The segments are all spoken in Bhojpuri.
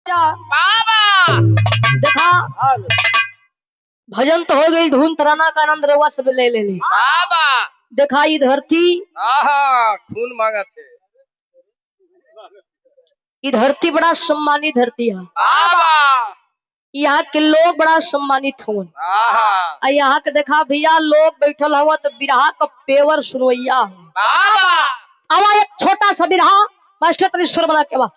बाबा देखा भजन तो हो गई, धुन तराना का आनंद रवा सब ले ले ली। बाबा देखा ये धरती, खून मांगा थे। ये धरती बड़ा सम्मानित धरती है। बाबा यहाँ के लोग बड़ा सम्मानित हो। यहाँ के देखा भैया लोग बैठल हवा तो बिरहा का पेवर सुनवैया। बाबा आवा एक छोटा सा बिरहा मास्टर तनिश्वर बना के बा।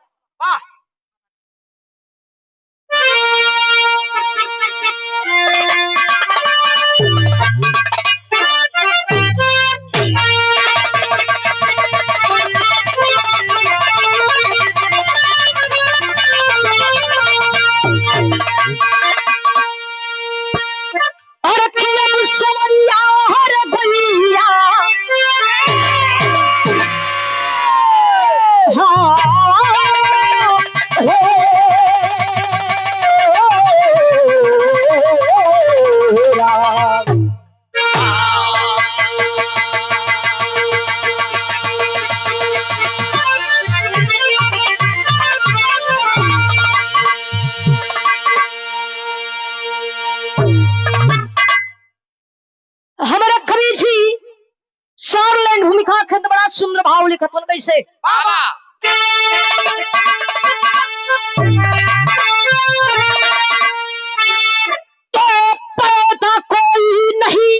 भूमिका खत बड़ा सुंदर भाव लिखत बन कैसे बाबा तो पैदा कोई नहीं,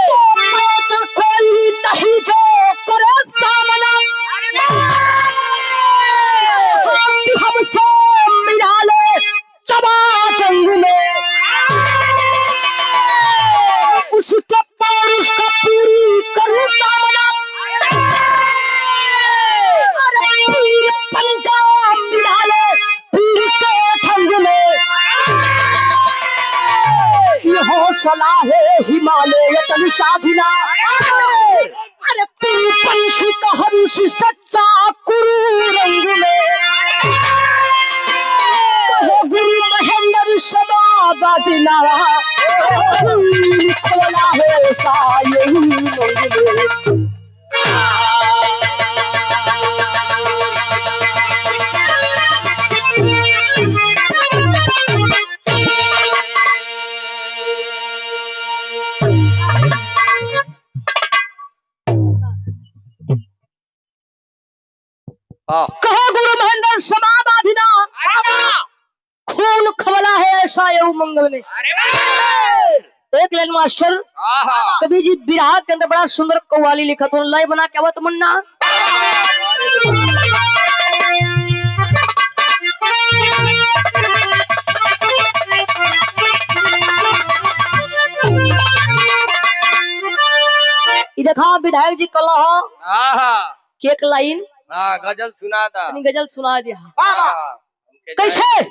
तो पैदा कोई नहीं जो करे सामना हमसे मिला ले चबा जंग में, उसके पौरुष का पूरी करूं कामना। अरे पीर पंजाब मिला ले पीर के ठंग में, ये हौसला है हिमालय तन साधिना। अरे तू पंछी का हंस सच्चा कुरु रंग में, गुरु महेंद्र समादा दिनारा खोला है साये मंगले। कहो गुरु महेंद्र समाबाधिना, खून खवला है ऐसा ये मंगल में। एक लाइन मास्टर कवि जी बिरहा के अंदर बड़ा सुंदर कव्वाली लिखा तो लय बना के आवत मुन्ना। देखा विधायक जी कल एक लाइन गजल सुना था, गजल सुना दिया। कैसे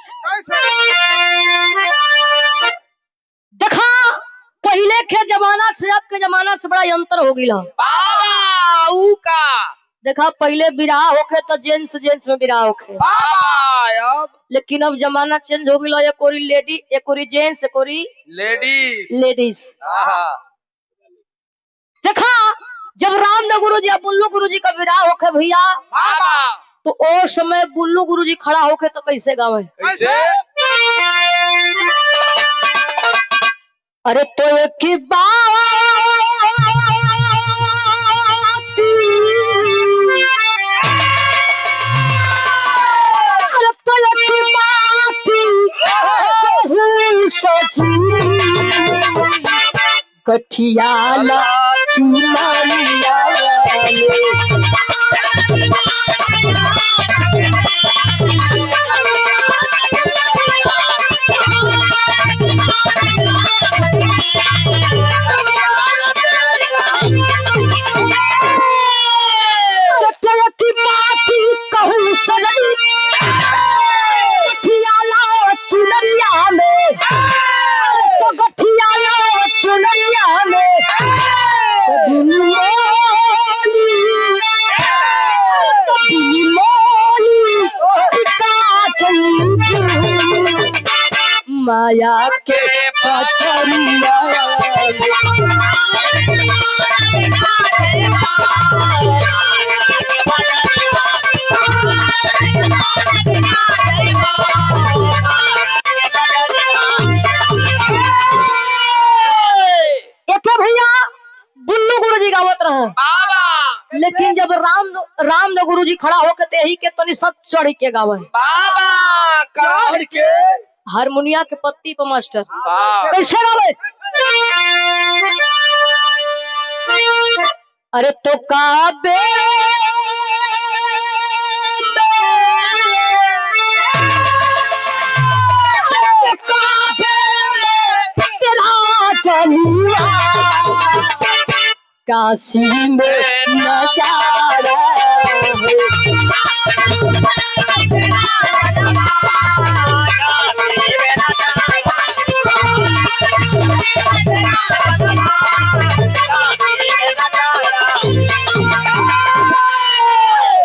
देखा पहले के जमाना से अब के जमाना से बड़ा अंतर हो गया। देखा पहले बिरहा होके तो जेंट्स जेंट्स में बिरहा होके, लेकिन अब जमाना चेंज हो गया। एक ओरी लेडी, एक ओरी जेंट्स, एक ओरी लेडीज। देखा जब रामदेव गुरु जी बुल्लू गुरु जी का बिरहा होके भैया, तो ओ समय बुल्लू गुरु जी खड़ा होके तो कैसे गावे? अरे तो की बात कठियाला चुनालिया माया के पचरिया एक भैया बुल्लू गुरुजी गावत रहे, बाबा लेकिन जब राम गुरुजी खड़ा होकर ते ही के तनी सत चढ़ के गावे, बाबा काढ़ के हारमोनिया के पत्ती पर मास्टर वाह कैसे गावे। अरे तो काबे तेरा चलिया काशी में नजारा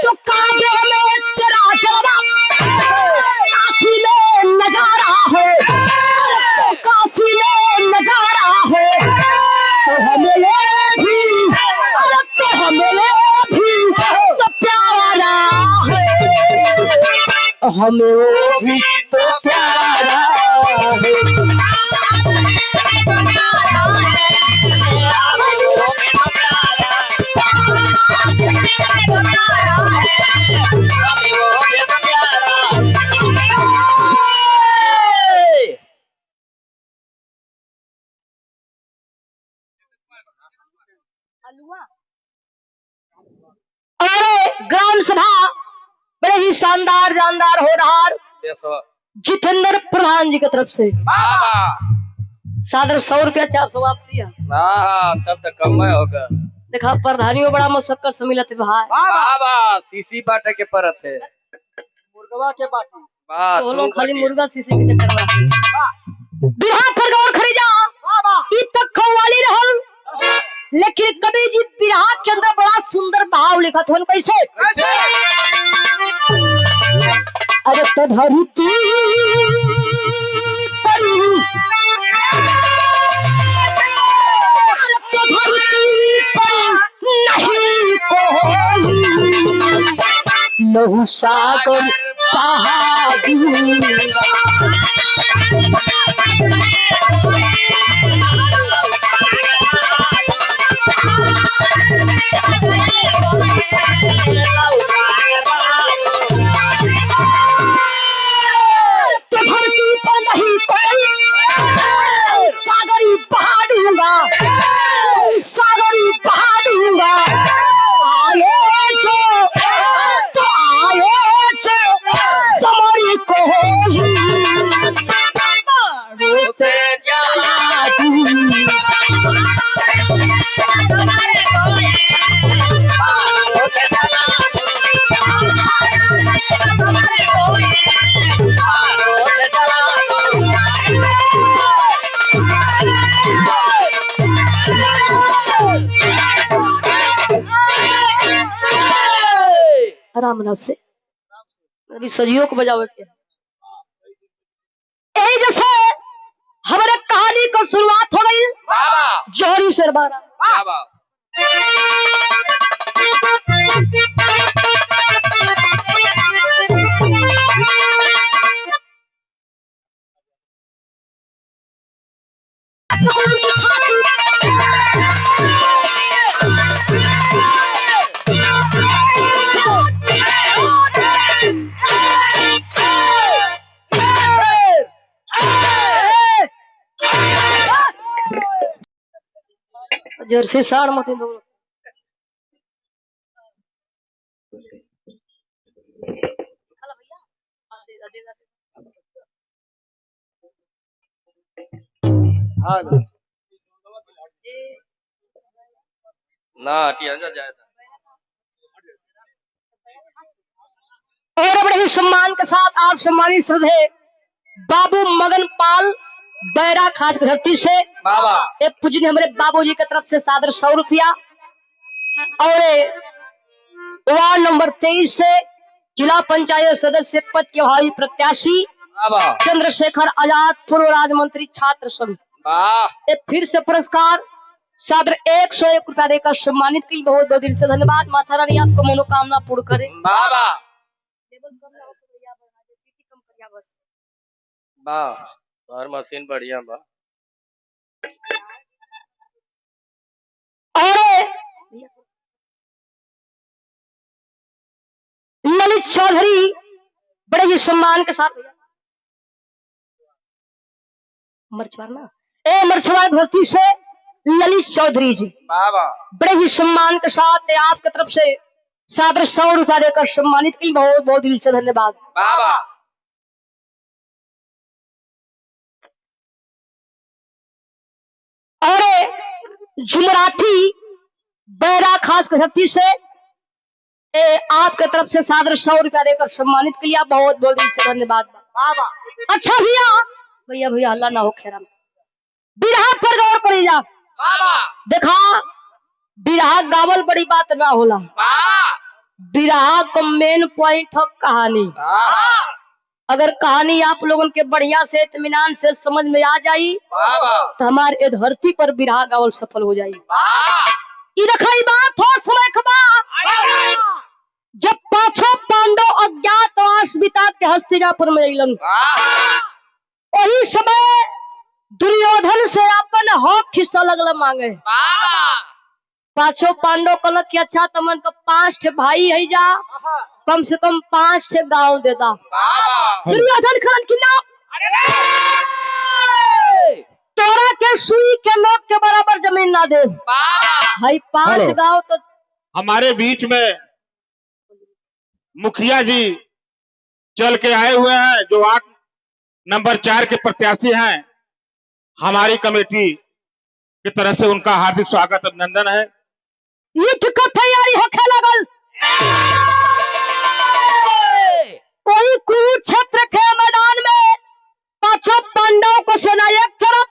तो काबे में तेरा जलवा काशी में नजारा है, तो काशी में नजारा है, तो हमें भी तो हमें भी तो प्यारा है, हमें वो भी तो प्यारा है। अरे ग्राम सभा बड़े ही शानदार जानदार हो रहा जितेंद्र प्रधान जी की तरफ से बाबा सादर 100 रुपया 400 वापसी है। हाँ तब तक कम होगा। देखा प्रधानियों बड़ा मशक्कत से मिलत भाई, बाबा सीसी बाटे के परत है मुर्गवा के बाटी तो लोग खाली मुर्गा सीसी के चक्कर में बिहार पर गौर खड़ी जा ई तक खवाली रहल, लेकिन कवि जी बिहार के अंदर बड़ा सुंदर भाव लिखत होन कैसे। अरे तो धरती पर अरे तो धरती पर नहीं कोई लहू सागर पहाड़ी आराम नाम से अभी सजियों को बजावे के यही जैसे हमारे कहानी को शुरुआत हो गई बाबा जौहरी सरबारा बाबा जर्सी साड़ मत दो हाँ ना हटिया जा जाए और बड़े ही सम्मान के साथ आप सम्मानित श्रद्धेय बाबू मगन पाल बैरा खास धरती से बाबा एक पूजनीय हमारे बाबूजी की तरफ से सादर 100 रुपया और वार्ड नंबर 23 से जिला पंचायत सदस्य पद के भावी प्रत्याशी बाबा चंद्रशेखर आजाद पूर्व राज्य मंत्री छात्र संघ वाह एक फिर से पुरस्कार सादर 101 रुपया देकर सम्मानित की बहुत बहुत दिल से धन्यवाद। माता रानी आपको मनोकामना पूर्ण करे। बाबा लेवल कम ना हो तो भैया बढ़ा दे, सीटी कम करिया बस। बा और मशीन बढ़िया बा। अरे ललित चौधरी बड़े ही सम्मान के साथ मरछवाड़ ना मरछवाड़ धरती से ललित चौधरी जी बाबा बड़े ही सम्मान के साथ आपकी तरफ से सादर 100 रुपया देकर सम्मानित की, बहुत बहुत दिल से धन्यवाद। बाबा और जुमराठी बैरा खास के धरती से आपके तरफ से सादर 100 रुपया देकर सम्मानित किया, बहुत बहुत दिल से धन्यवाद। बाबा अच्छा भैया भैया भैया अल्लाह ना हो खैराम से बिरहा पर गौर करी जा। बाबा देखा बिरहा गावल बड़ी बात ना होला, बिरहा का मेन पॉइंट है कहानी। अगर कहानी आप लोगों के बढ़िया से इत्मीनान से समझ में आ जाई तो हमारे धरती पर बिरहा गावल सफल हो जाई। ये रखाई बात हो समय खबा जब पांचों पांडव अज्ञातवास बिता के हस्तिनापुर में अइलन, वही समय दुर्योधन से अपन हक हिस्सा लगल मांगे। पांचों पांडव कहल कि अच्छा तमन का 5 ठे भाई है जा, कम से कम 5 ठे गांव देता। दुर्योधन खलन की ना तोरा के सुई के नोक के बराबर जमीन ना दे भाई, 5 गांव तो हमारे बीच में मुखिया जी चल के आए हुए हैं जो 8 नंबर 4 के प्रत्याशी हैं। हमारी कमेटी की तरफ से उनका हार्दिक स्वागत अभिनंदन है। युद्ध का तैयारी होखे लगल, वही कुरुक्षेत्र के मैदान में पांचों पांडव को सेना एक तरफ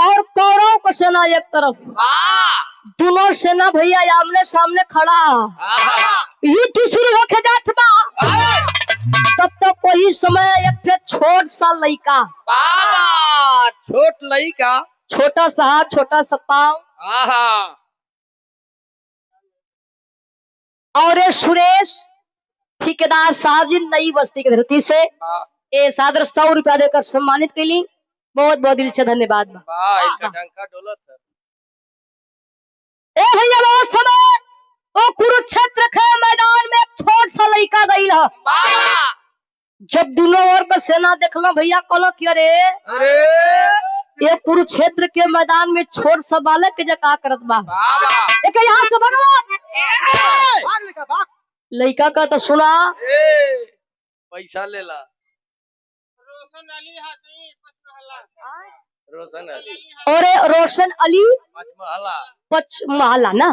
और कौरव को सेना एक तरफ, दोनों सेना भैया आमने सामने खड़ा। युद्ध शुरू होके जात बा, तब तक वही समय एक छोट सा लड़का, छोट लड़का, छोटा सा हाथ छोटा सा पाँव, और सुरेश ठेकेदार साहब जी नई बस्ती की धरती से ए सादर 100 रुपया देकर सम्मानित कैली, बहुत बहुत दिल से धन्यवाद। इनका डंका डोलत है। ए भैया वो समय वो कुरुक्षेत्र के मैदान में एक छोट सा लड़का गई रहा। जब दोनों ओर का सेना देखला भैया कहलो कि अरे ये कुरुक्षेत्र के मैदान में छोट सा बालक के जका करत बा, एक यहाँ से भगवान लड़का का तो सुना पैसा ले ला। रोशन अली और रोशन अली पचमहला ना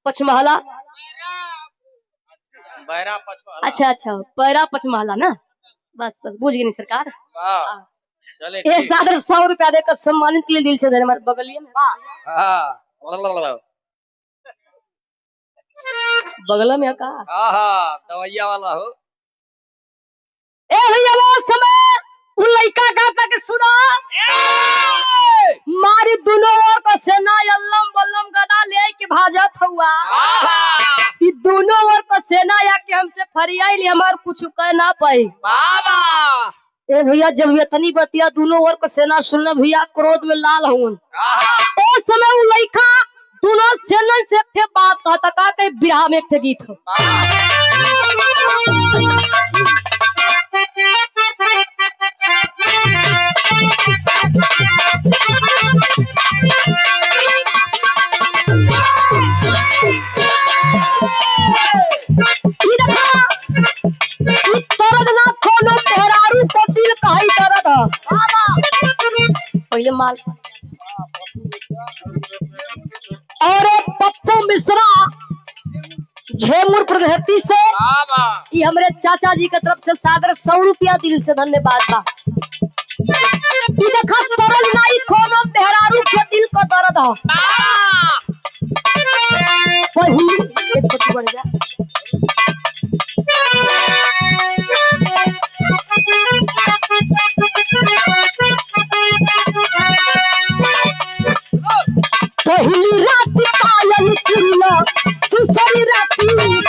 पचमहला, बैरा पचमहला। अच्छा अच्छा पैरा पचमहला ना, बस बस बुझ गई सरकार। चले ये सादर 100 रुपया देकर सम्मानित किए, दिल से धन्यवाद। बगलिए में बगल में का दवाइया वाला हो। ए भैया वो समय वो लड़का कहता कि सुना मारी दोनों ओर का सेना अल्लम बल्लम गदा ले के भाजत हुआ, ये दोनों ओर का सेना या के हमसे फरियाई हमार कुछ कह ना पाई। ए भैया जब ये तनी बतिया दोनों ओर का सेना सुनने भैया क्रोध में लाल हुन, उस समय वो लड़का दोनों सेना से एक बात कहता का के बिरहा में एक गीत हो। पहले माल और पप्पू मिश्रा झेमुर प्रगति से ये हमारे चाचा जी की तरफ से सादर 100 रुपया दिल से धन्यवाद बा। देखा सरल नाई कोनो मेहरारू के दिल को दर्द हो वही एक बच्ची बढ़ जा। पहली रात पायल चुल्ला दूसरी रात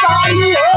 पाली हो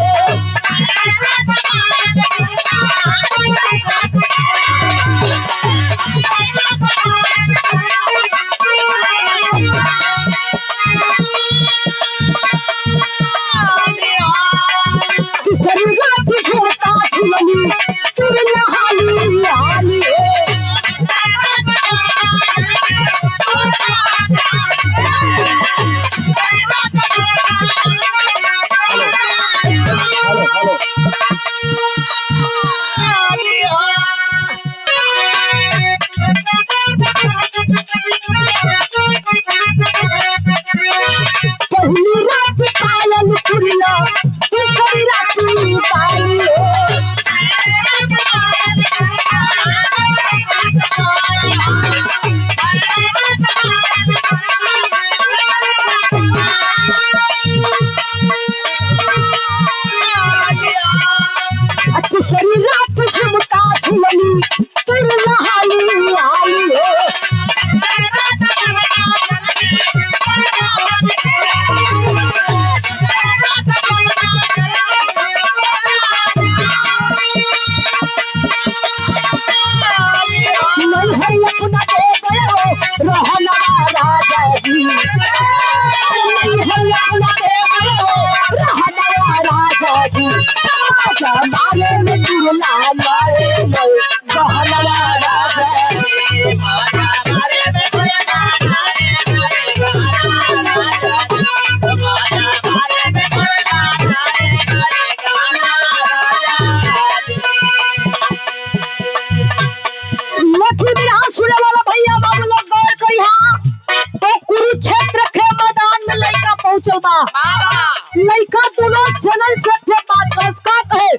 लड़का दोनों चैनल से थे बात बस का कहे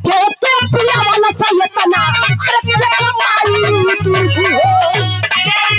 तो पिया वाला सही तना अरे चक्कर मारी तू हो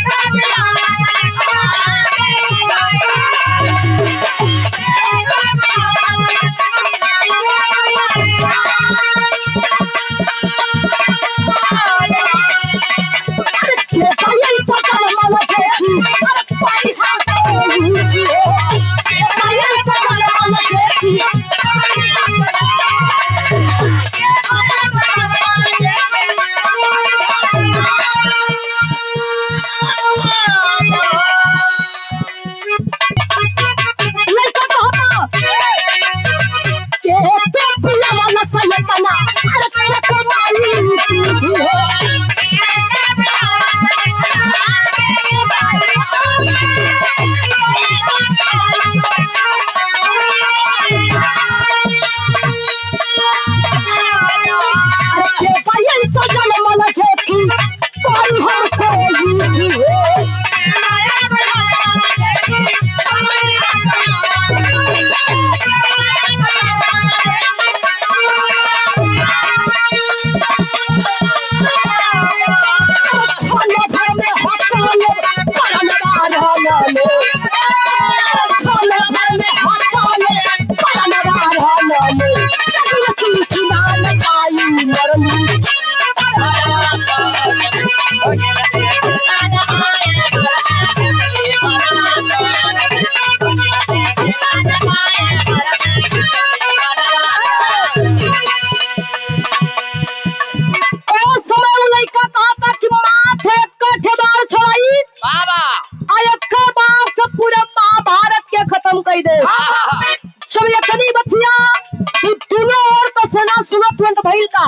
सुनत तुरंत भइल का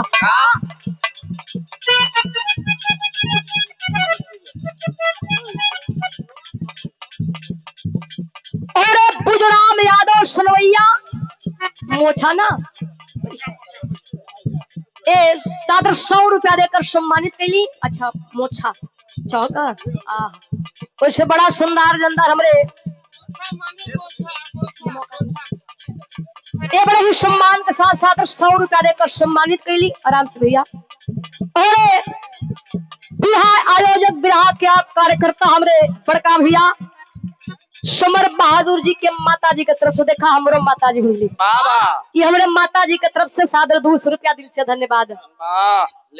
अरे बुजराम यादव सुनवैया मोछा ना ए सादर 100 रुपया देकर सम्मानित कैली। अच्छा मोछा चौका वैसे बड़ा शानदार जानदार हमरे ये बड़े ही सम्मान के साथ साथ 100 रुपया देकर सम्मानित कैली। आराम से भैया अरे बिहार आयोजक बिहार के कार्यकर्ता हमरे बड़का भैया समर बहादुर जी के माता जी के तरफ से देखा हमरो माता जी हुई ये हमरे माता जी के तरफ से सादर 200 रुपया दिल से धन्यवाद।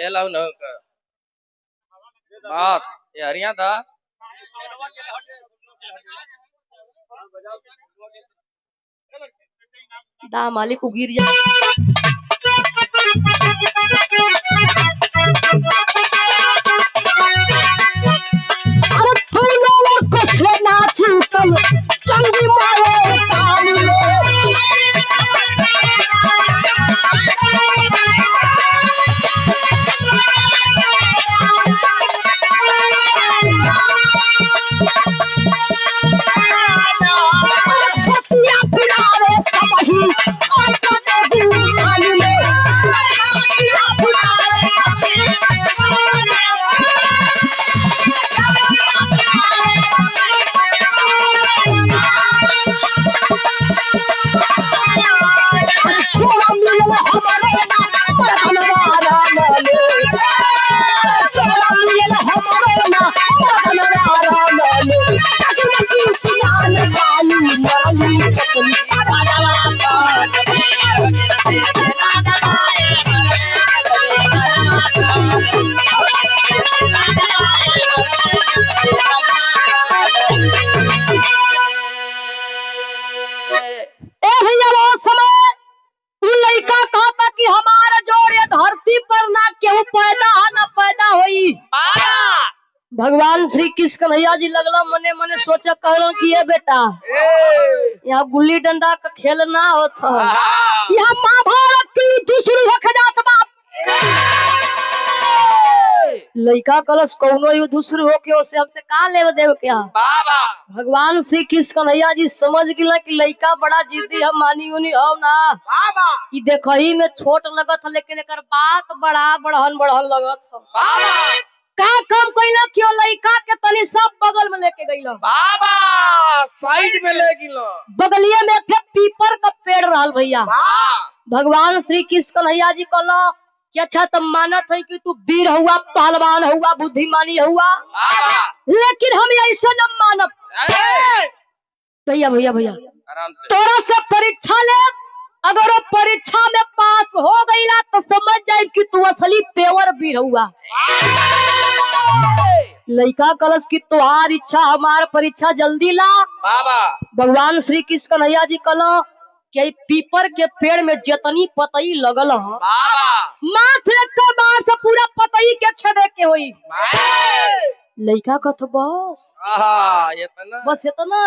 ले लो न बात ये हरिया था दा मालिक को गिर जा। अरे फूलों को से ना छूटल चंगी मारे कान में। छतिया फिरावे सबही और कटे कान में। छतिया फिरावे छोड़ा मिलन हमारे ना मरदनवारा माले। छोड़ा मिलन हमारे ना मरदनवारा माले। तकमकी पियान काली नाली चकली कि हमारा जोड़े धरती पर ना केहू पैदा न पैदा होई। भगवान श्री कृष्ण कन्हैया जी लगला मने मने सोचा कहलो कि ये बेटा यहाँ गुल्ली डंडा का खेल ना होता, यहाँ महाभारत की दूसरी होके जात बाप। लइका कलश कौनो युद्ध दूसरी होके ओसे हमसे का लेव देव क्या। भगवान श्री कृष्ण कन्हैया जी समझ गिला कि लइका बड़ा जिद्दी हम मानी उनी हो ना। ई देखही में छोट लगत है लेकिन एकर बात बड़ा बढ़हन बढ़हन लगत है। का काम कइला क्यों लइका के तनी सब बगल में लेके गइला साइड में ले गिलो। बगलिए में एक पीपर का पेड़ रहल भैया। भगवान श्री कृष्ण कन्हैया जी कहला कि अच्छा तुम मानत है कि तू वीर हुआ, पहलवान हुआ, बुद्धिमानी हुआ, लेकिन हम ऐसा न मानब। भैया भैया भैया आराम से तोरा से परीक्षा ले, अगर वो परीक्षा में पास हो गईला तो समझ जाए कि तू असली पेवर वीर हुआ। लइका कलश की तुहार इच्छा हमार परीक्षा जल्दी ला। भगवान श्री कृष्ण कन्हैया जी कहला कि पीपर के पेड़ में जितनी पतई लगल माथे के बार से पूरा पतई के छेदे के होई। लइका कथ बस बस इतना।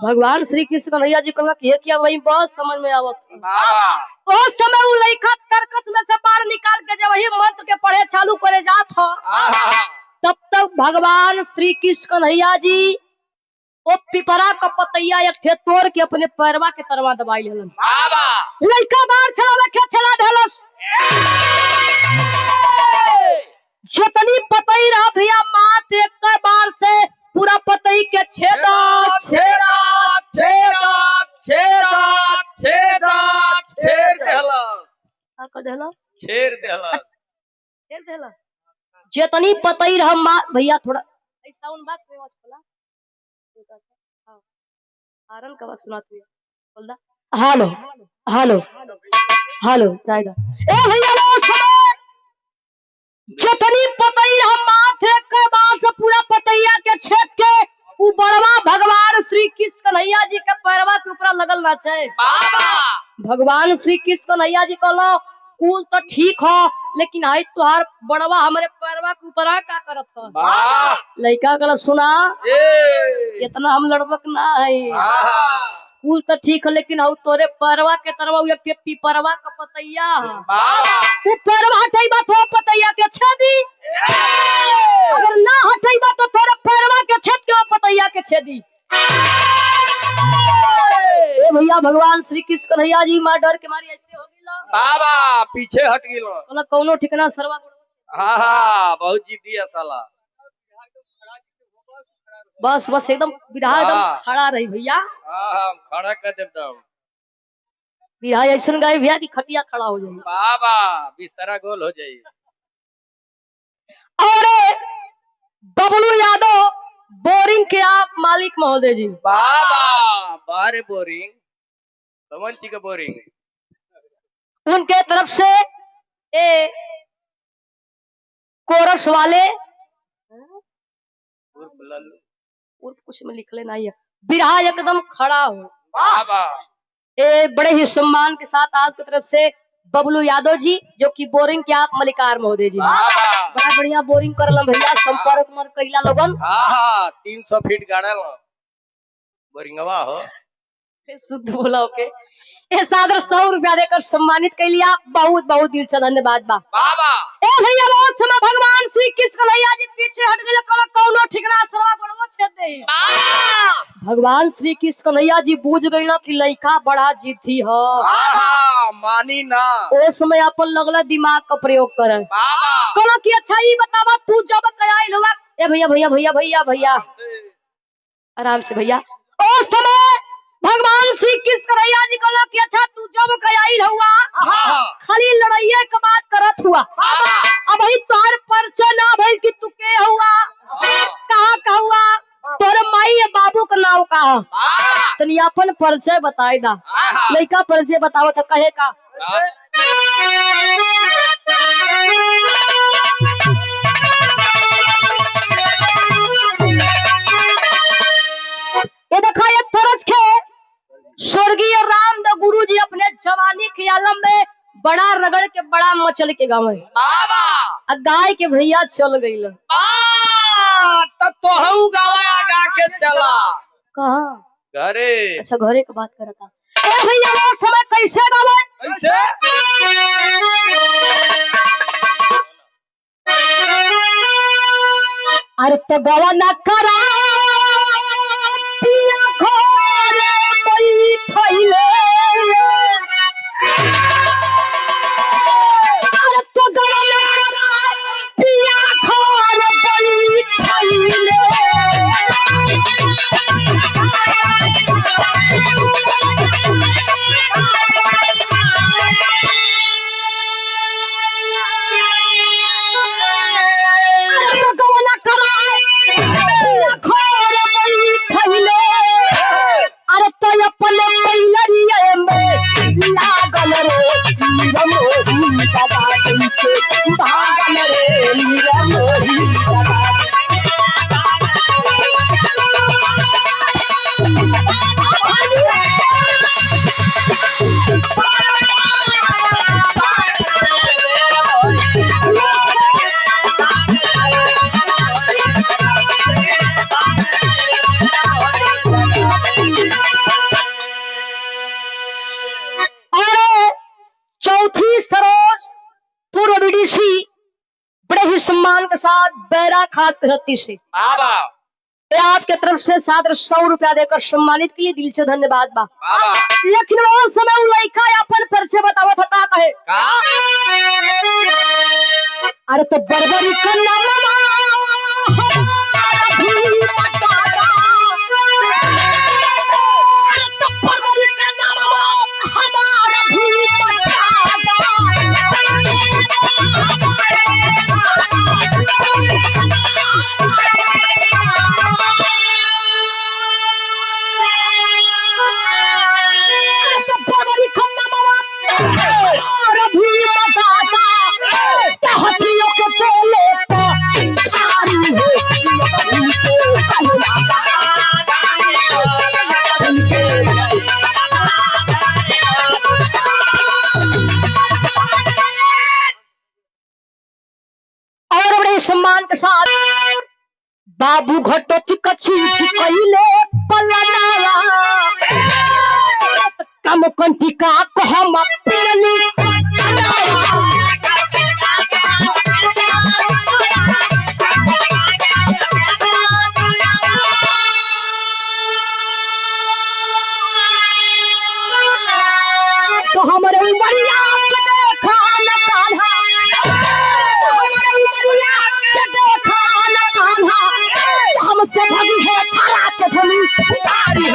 भगवान श्री कृष्ण कन्हैया जी कहला कि क्या वही बस समझ में आवत। उस समय वो लइका तरकस में से बाहर निकाल के जब वही मंत्र के पढ़े चालू करे जात हो, तब तक भगवान श्री कृष्ण कन्हैया जी वो पिपरा का पतैया एक ठे तोड़ के अपने पैरवा के तरवा दबाई लेलन। लइका बाहर चलावे के चला देलस। जितनी पतई रहा भैया माथे के बार से पूरा पतई के छेदा छेदा छेदा छेदा छेदा छेद देला। का देला? छेड़ देला। छेद देला। जितनी पतई रहा मां भैया थोड़ा ऐसा उन बात में वाचला। हारन का बात सुनाती है। बोल दा हेलो हेलो हेलो दादा ए भैया वो समय जितनी पतई हम माथे के बाल से पूरा पतैया के छेद के उ बड़वा भगवान श्री कृष्ण कन्हैया जी के पैरवा के ऊपर लगल ना छे। भगवान श्री कृष्ण कन्हैया जी कहलो कुल तो ठीक हो, लेकिन आई तुहार बड़वा हमारे पैरवा के ऊपर का करत हो। लइका कहला सुना इतना हम लड़बक ना है। कुल तो ठीक है लेकिन हऊ तोरे पैरवा के तरवा एक पीपरवा का पतैया तू पैरवा हटाइबा तो पतैया के छेदी, अगर ना हटाइबा तो तोरे पैरवा के छेद के पतैया के छेदी। ए भैया भगवान श्री कृष्ण कन्हैया जी मां डर के मारी ऐसे हो गिला बाबा पीछे हट गिलो। बोला कौनो ठिकाना सरवा। बहुत जिद्दी है साला। बस बस एकदम बिरहा एकदम खड़ा रही भैया। खड़ा कर देता हूँ। बिरहा ऐसा गाय भैया की खटिया खड़ा हो जाए। बाबा बिस्तरा गोल हो जाए। और बबलू यादव बोरिंग के आप मालिक महोदय जी। बाबा बारे बोरिंग समझी का बोरिंग उनके तरफ से ए कोरस वाले और कुछ में लिख लेना है बिरहा एकदम खड़ा हो। बाबा बड़े ही सम्मान के साथ आपकी तरफ से बबलू यादव जी, जो कि बोरिंग के आप मलिकार महोदय जी, बड़ा बढ़िया बोरिंग करल भैया। संपर्क मन कैला लोगन 300 फीट गाड़ा बोरिंगवा हो शुद्ध बोला ओके। ये सादर 100 रुपया देकर सम्मानित कर लिया, बहुत बहुत दिल से धन्यवाद बा। ए भैया बहुत समय भगवान श्री कृष्ण भैया जी पीछे हट गए, कौनो ठिकना सरवा गड़वा छेद दे। भगवान श्री कृष्ण भैया जी बूझ गई ना कि लड़का बड़ा जिद्दी है, मानी ना। ओ समय अपन लगला दिमाग का प्रयोग करे, कहला कि अच्छा ये बतावा तू जब कयाई लोगा। ए भैया भैया भैया भैया भैया आराम से भैया। ओ समय भगवान श्री कृष्ण भैया जी कहला कि अच्छा तू जब कयाई हुआ खाली लड़ाइया के बात करत हुआ, अब ही तोर परिचय ना भइल कि तू के हुआ, कहां का हुआ, तोर माई बाबू का नाम का, तनी अपन परिचय बताई दा। लड़का परिचय बताओ तो कहे का ये देखा ये तरज के स्वर्गीय रामदेव गुरु जी अपने जवानी के आलम में बड़ा रगड़ के बड़ा मचल के गाँव है गाय के भैया चल गई तो हम गावा के चला कहा घरे। अच्छा घरे की बात कर था। ए भैया वो समय कैसे गावे कैसे अरे तो गवा न करा पिया खोरे बैठैले, अरे तो गवा न करा पिया खोरे बैठैले। अरे तो अपन पहिलरिया में लागल रे नीरमोही बाबा तुमसे भागल रे नीरमोही बाबा। चौथी सरोज पूर्व विदेशी बड़े ही सम्मान के साथ बैरा खास करती से आपके तरफ से सादर 100 रुपया देकर सम्मानित किए, दिल से धन्यवाद बा। लेकिन वो समय लड़का अपन परिचय बतावा था का कहे अरे तो बरबरी का नाम सम्मान के साथ बाबू घटो की कछी झिकैले पलनावा कम कंठी का हम पियली तो हमारे उमरिया के देखा न कान्हा, हमारे उमरिया हमसे भगी है थारा के धनी सारी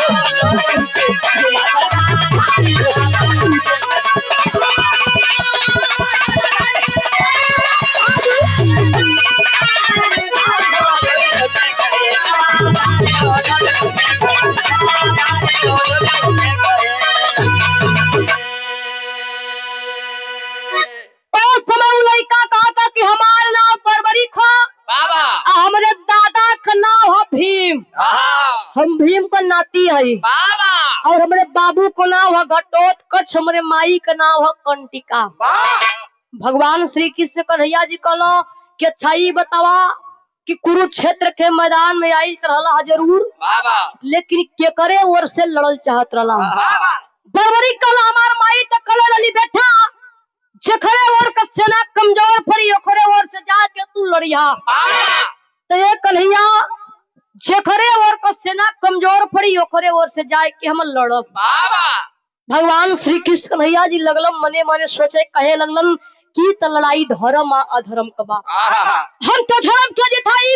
हम भीम का नाती है सोच हमरे माई का नाम है कंटिका। भगवान श्री कृष्ण कन्हैया जी कहलो कि अच्छा ही बतावा कि कुरुक्षेत्र के मैदान में आई रहला जरूर, लेकिन केकरे ओर से लड़ल चाहत रहला। बरबरी कहला हमार माई त कहले रली बेटा जेखरे ओर का सेना कमजोर पड़ी ओकरे ओर से जाके तू लड़िया। तो ये कन्हैया जेखरे ओर का सेना कमजोर पड़ी ओकरे ओर से जाए के हम लड़ब। भगवान श्री कृष्ण कन्हैया जी लगलन मने मने सोचे कहे लगलन की त लड़ाई धर्म आ अधर्म कबा। हम तो धर्म के जिताई,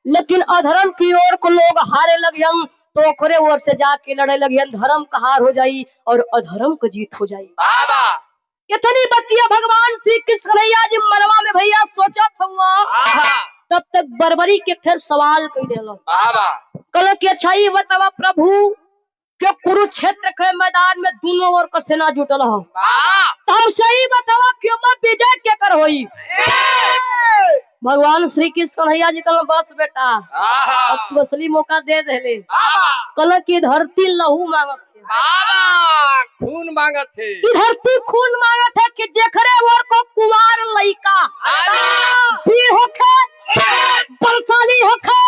लेकिन अधर्म की ओर को लोग हारे लगियन तो ओकरे ओर से जाके लड़े लगियन। धर्म का हार हो जाई और अधर्म का जीत हो जाई। इतनी बतिया भगवान श्री कृष्ण कन्हैया जी मनवा में भैया सोचत हुआ। तब तक बरबरी के फिर सवाल कई देलन। कहलो कि अच्छा ही बतावा प्रभु के कुरुक्षेत्र के मैदान में दोनों ओर का सेना जुटल हो, तो हम सही बतावा क्यों मैं विजय के कर होई। भगवान श्री कृष्ण कन्हैया जी कहलो बस बेटा अब तू असली मौका दे देले। कहलो कि धरती लहू मांगत है, खून मांगत थे। धरती खून मांगत है कि देखरे ओर को कुंवार लइका वीर होखे बलशाली होखे।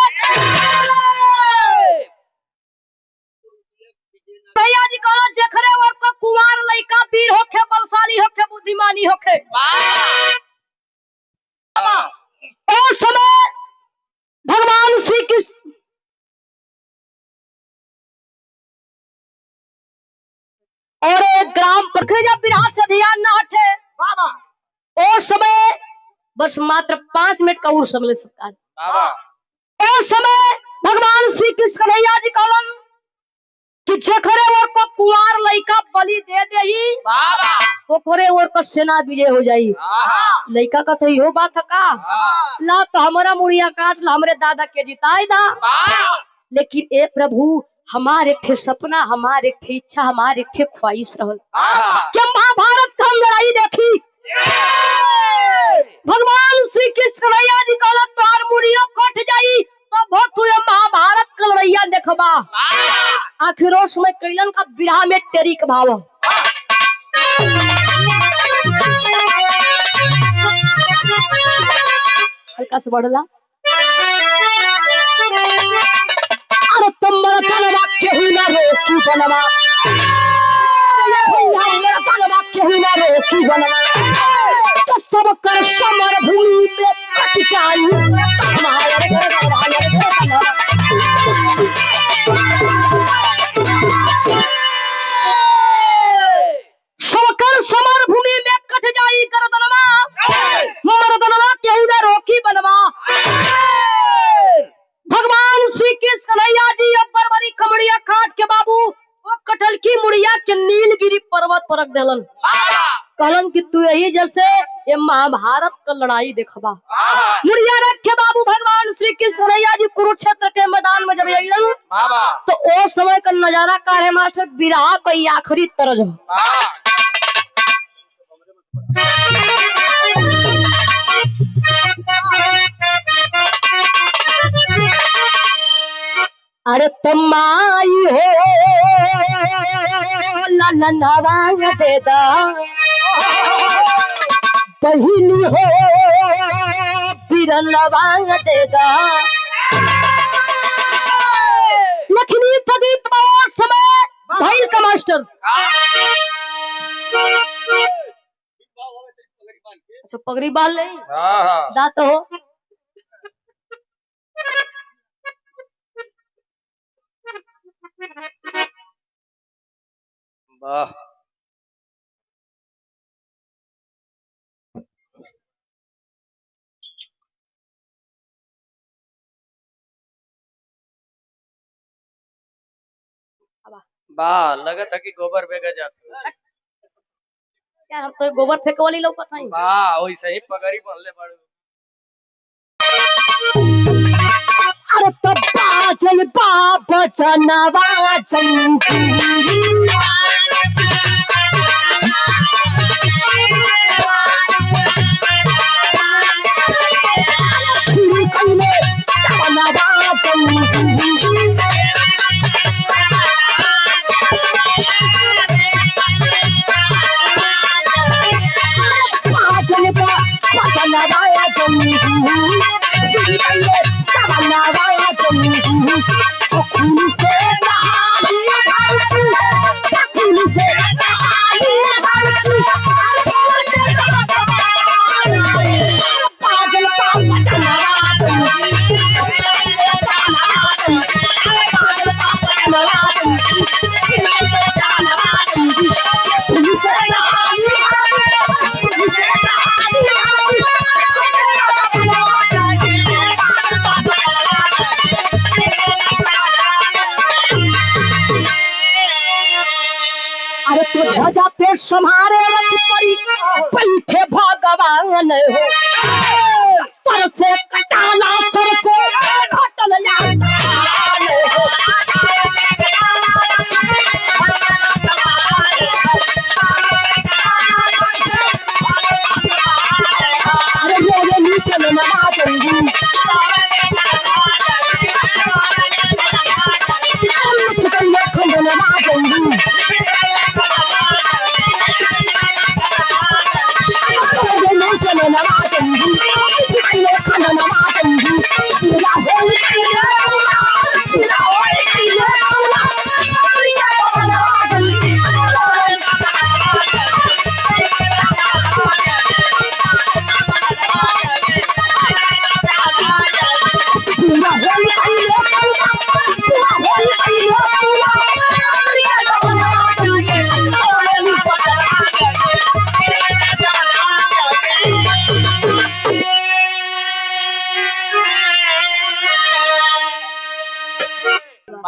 भैया जी कहलो जेखरे ओर को कुंवार लइका वीर होखे बलशाली होखे बुद्धिमानी होखे। और समय भगवान श्री कृष्ण और एक ग्राम पर जब विराट से ध्यान न हटे और समय बस मात्र 5 मिनट का और समय ले सकता है। और समय भगवान श्री कृष्ण कन्हैया जी कहलन कि जेखरे ओर को कुंवार लइका बलि दे देही ओकरे ओर को सेना विजय हो जाई। लइका का तो इहो बात है का ला तो हमारा मुड़िया काट ला हमरे दादा के जिताई दा। लेकिन ए प्रभु हमारे थे सपना हमारे थे इच्छा हमारे थे ख्वाहिश रहल कि महाभारत का हम लड़ाई देखी। भगवान श्री कृष्ण कन्हैया जी कहला तोहार मुड़ियो कट जाई तो बहुत तू महाभारत का लड़ाइया देखबा। आखिर उस में कैलन का विरह में तेरी का भाव हल्का से बढ़ला। अरे तुम बनवा केहू ना रोकी बनवा बनवा केहू ना रोकी बनवा तो सब कर समर भूमि में कट जाई। सबकर समर भूमि में कट जाई करदनवा मरदनवा केहू ना रोकी बनवा। भगवान श्री कृष्ण कन्हैया जी अब बरबरी कमड़िया काट के बाबू वो कटल की मुड़िया के नीलगिरी पर्वत पर रख देलन। कहलन कि तू यही जैसे ये महाभारत का लड़ाई देखबा। मुड़िया रख के बाबू भगवान श्री कृष्ण कन्हैया जी कुरुक्षेत्र के मैदान में जब आइलन तो ओ समय का नजारा का है मास्टर विरह का आखिरी तरज। अरे तमाई हो ललनवा देदा बहिनी हो बिरनवा देदा। लखनी पगीत और समय भाई का मास्टर अच्छा पगड़ी बाल ले दात हो वाह वाह लगा था कि गोबर बेगा जाता यार हम तो गोबर फेंके वाली लोग था वाह वैसे ही पगड़ी बनले बाड़ू। अरे तब बाजल बाबा जनवा जंगी अरे तो ध्वजा पे सम्हारे रथ परी बैठे भगवान हो सर से कटाला सर को कटल अरे ये नीचे में मना दूंगी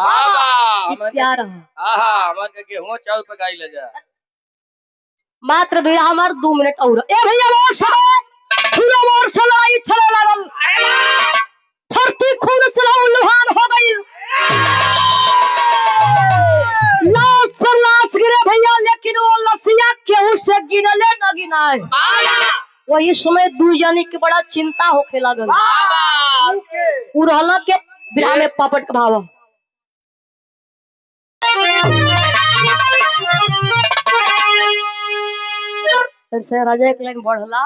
प्यार हमार के गेहूं चावल पे गाई ले जा मात्र भैया हमार 2 मिनट और ए भैया वो समय पूरा मोर से लड़ाई चले लागल धरती खून से लहूलुहान हो गई लाश पर लाश गिरे भैया लेकिन वो लसिया केहू से गिनले न गिनाए वही समय 2 जनी के बड़ा चिंता होखे लागल उड़हला के बिरहा में पापड़ का भाव से राजा एक लाइन बढ़ला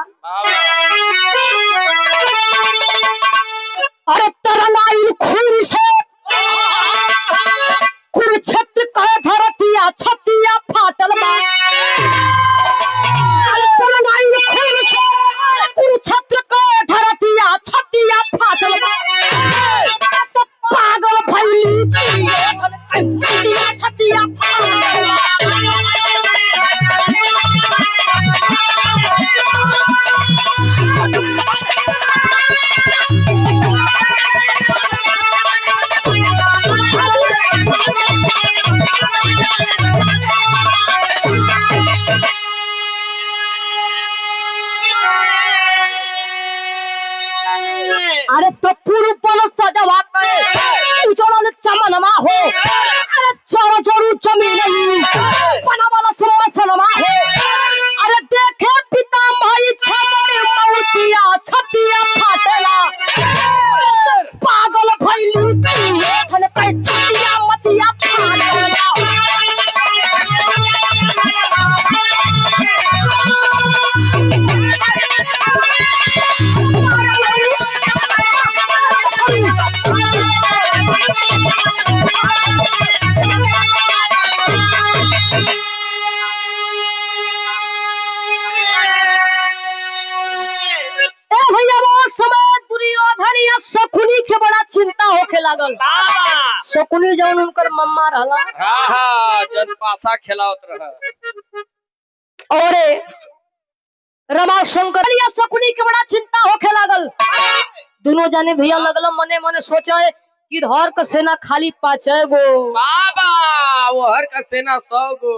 अरे तरनाई खून से कुरुक्षेत्र का धरतिया छतिया फाटल बा तरनाई खून से कुरुक्षेत्र का धरतिया छतिया फाटल बा तो पागल भइली छतिया फाटल बा अरे तो पूर्व सजवा उजड़ल चमनमा हो अरे चोर चोरू जमीन बनवाला सिंहासनमा हो अरे देखे पिता भाई छमरे मौतिया छतिया फाटेला पागल भइली थले पे छतिया मतिया फाटेला शकुनी के बड़ा चिंता होखे लागल शकुनी जौन उनकर मम्मा रहला जन पासा खिलावत रहा और रमाशंकर या शकुनी के बड़ा चिंता होखे लागल दोनों जाने भैया लगल मने मने सोचे कि हर का सेना खाली 5 गो बाबा वो हर का सेना 100 गो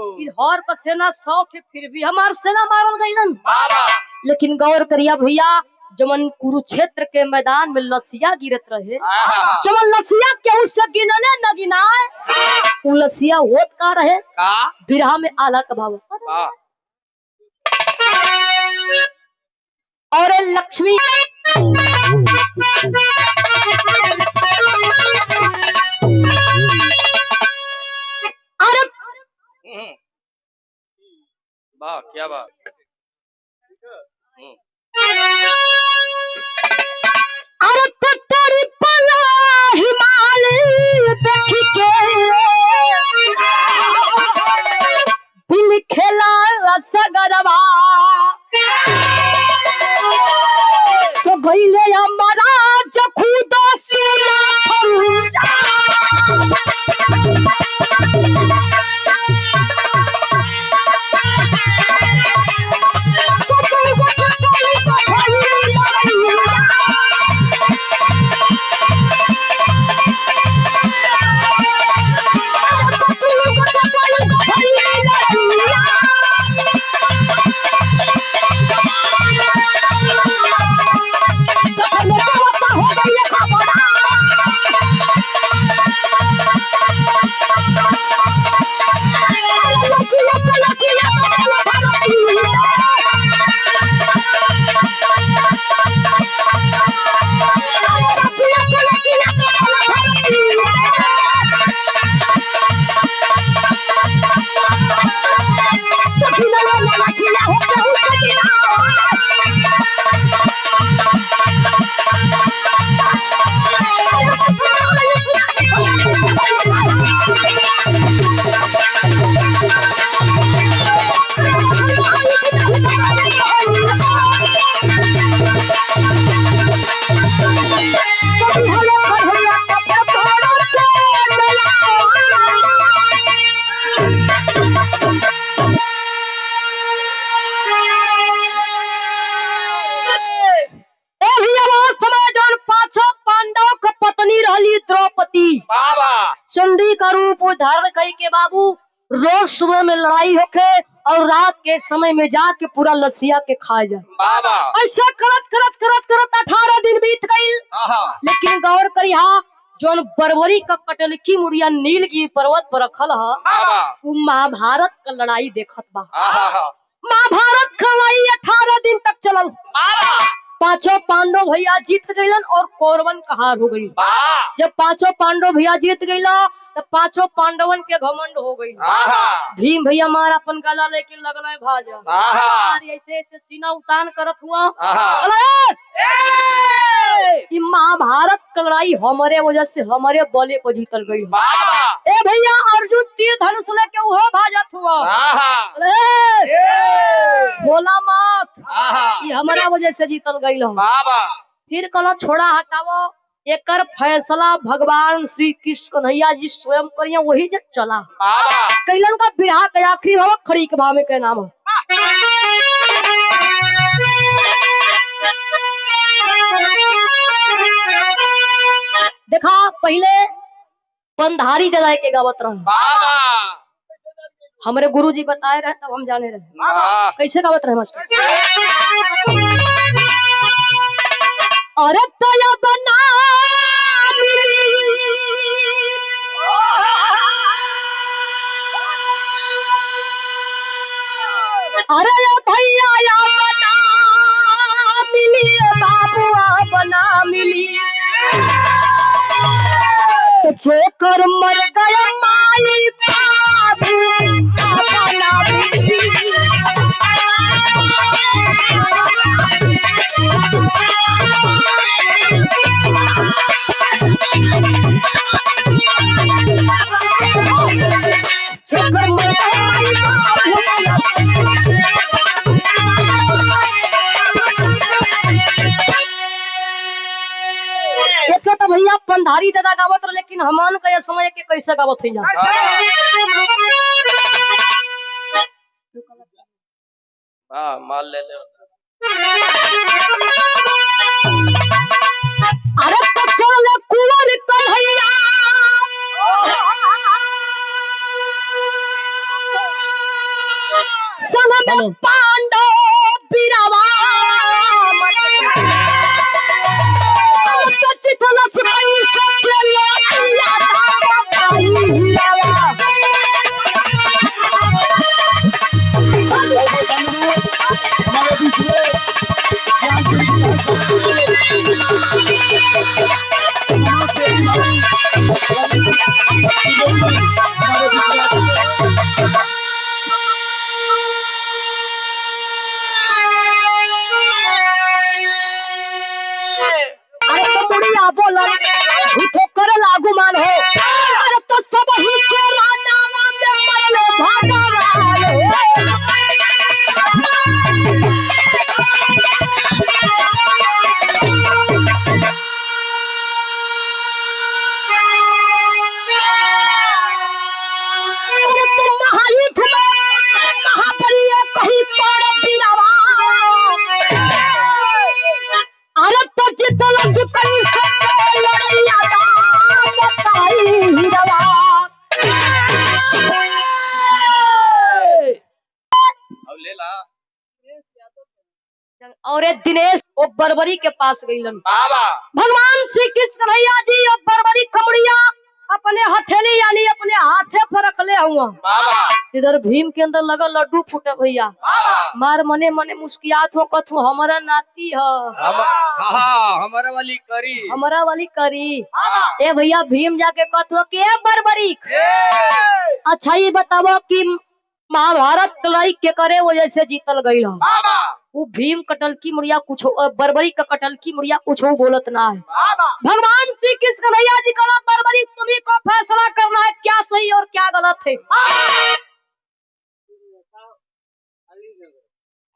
हर का सेना 100 थे फिर भी हमार सेना मारल गईलन बाबा लेकिन गौर करिया भैया जमन कुरुक्षेत्र के मैदान में लसिया गिरत रहे जमन लसिया केहू से गिनले न गिनाए उ लसिया होत का रहे का बिरहा में आला का भाव और लक्ष्मी अरे वाह क्या बात देखी के दिल खेला सगरवा तो गईले हमारा जखुदा सुना चंडी का रूप धारण कई के बाबू रोज सुबह में लड़ाई होके और रात के समय में जाके पूरा लसिया के खा जाए। ऐसा करत करत करत करत 18 दिन बीत गई। लेकिन गौर करिहा जोन बरबरी का कटलकी मुड़िया नीलगिरी पर्वत पर रखल है महाभारत का लड़ाई देखत बा। महाभारत का लड़ाई 18 दिन तक चलल। पांचों पांडव भैया जीत गईलन और कौरवन का हार हो गई। जब पांचों पांडव भैया जीत गईला तो पांचों पांडवन के घमंड हो गई। भीम भैया मारा अपन गला लेके लगल है भाजा ऐसे ऐसे सीना उतान करत हुआ। महाभारत का लड़ाई हमारे वजह से हमारे बले को जीतल गई। ए भैया अर्जुन तीर धनुष लेके वो भाजत हुआ। बोला मत ये हमारा वजह से जीतल गई। फिर कहला छोड़ा हटावो एकर फैसला भगवान श्री कृष्ण कन्हैया जी स्वयं करिए वही जब चला। कैलन का बिरहा के आखिरी भाव खड़ी के भाव में के नाम देखा पहले बंधारी जगाए के गावत रहे। हमारे गुरुजी बताए रहे तब हम जाने रहे कैसे गावत रहे मास्टर। अरे तया बना अरे भैया या बना मिली बाबुआ बना मिली जो कर मर गया माई बाबू बना मिली। तो भैया पंधारी दादा गावत रहे लेकिन हमान का यह समय के कैसे गावत है माल ले ले। अरे तो चलो कुंवर कन्हैया संग में पांडव बिरवा और ये दिनेश वो बरबरी के पास गईलन। बाबा भगवान श्री कृष्ण भैया जी और बरबरी कमड़िया अपने हथेली यानी अपने हाथे पर रख ले हुआ। बाबा इधर भीम के अंदर लगा लड्डू फूटे भैया। मार मने मने मुस्कियात हो कथू हमारा नाती है हमारा वाली करी हमारा वाली करी। ए भैया भीम जाके कथो कि ए बरबरी अच्छा ये बताओ कि महाभारत लड़ाई के करे वजह से जीतल गई हो। वो भीम कटल की मुड़िया कुछ बरबरी का कटल की मुड़िया कुछ बोलत ना है। भगवान श्री कृष्ण भैया जी कहा बरबरी तुम्ही को फैसला करना है क्या सही और क्या गलत है।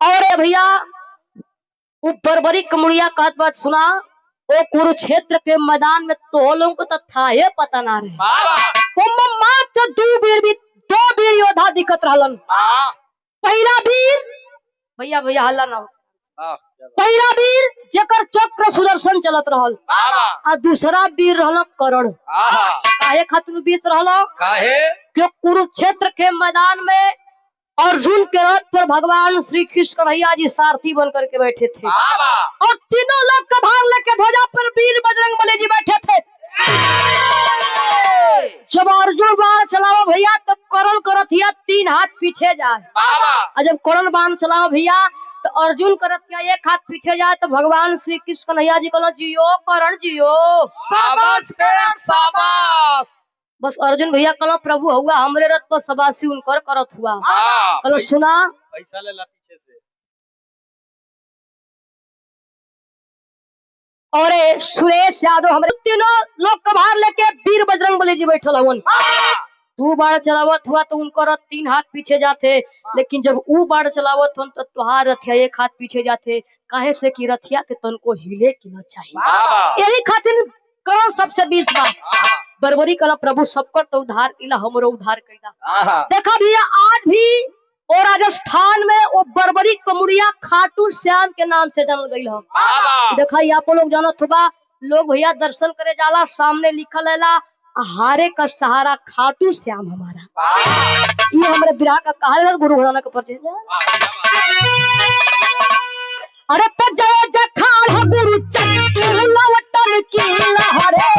और भैया वो बरबरी कमुड़िया का बात सुना। वो कुरुक्षेत्र के मैदान में तो लोगों को तो था ये पता ना रहे। वो मात्र दो वीर योद्धा दिखत रहलन। पहला वीर भैया भैया हल्ला ना हो। पहला वीर जेकर चक्र सुदर्शन चलत रहल आ दूसरा वीर रहल कर्ण। काहे खातिर बीस रहल क्यों कुरुक्षेत्र के मैदान में अर्जुन के रथ पर भगवान श्री कृष्ण भैया जी सारथी बन करके बैठे थे और तीनों लोग कभार लेके ध्वजा पर वीर बजरंगबली जी बैठे थे। जब अर्जुन बाण चलाओ भैया तो कर्ण करत हिया 3 हाथ पीछे जाए और जब कर्ण बाण चलाओ भैया तो अर्जुन करत हिया 1 हाथ पीछे जाए तो भगवान श्री कृष्ण भैया जी कहलो जियो कर्ण जियो शाबाश। बस अर्जुन भैया कहलो प्रभु हुआ हमरे रथ पर सबासी उनकर करत हुआ। कहलो सुना पैसा ले ला पीछे से। और सुरेश यादव हमारे तीनों लोग कभार लेके वीर बजरंगबली जी बैठल हवन। तू बाण चलावत हुआ तो उनको रथ 3 हाथ पीछे जाते लेकिन जब वो बाण चलावत हो तो तुहार रथिया 1 हाथ पीछे जाते। काहे से कि रथिया के तन को हिले की ना चाहिए यही खातिर करो सबसे 20 बार बरबरी कला प्रभु सबकर तो उद्धार किला हमरो उद्धार कैला। देखा भैया आज भी और राजस्थान में वो बरबरी कमुड़िया खाटू श्याम के नाम से जानल गई है। देखा आप लोग जानत होगा लोग भैया दर्शन करे जाला सामने लिखल है हारे का सहारा खाटू श्याम हमारा। ये हमारे बिरहा का कहा गुरु घराना का परिचय। अरे जय जखाड़ गुरु चक्र लवटन की लहरे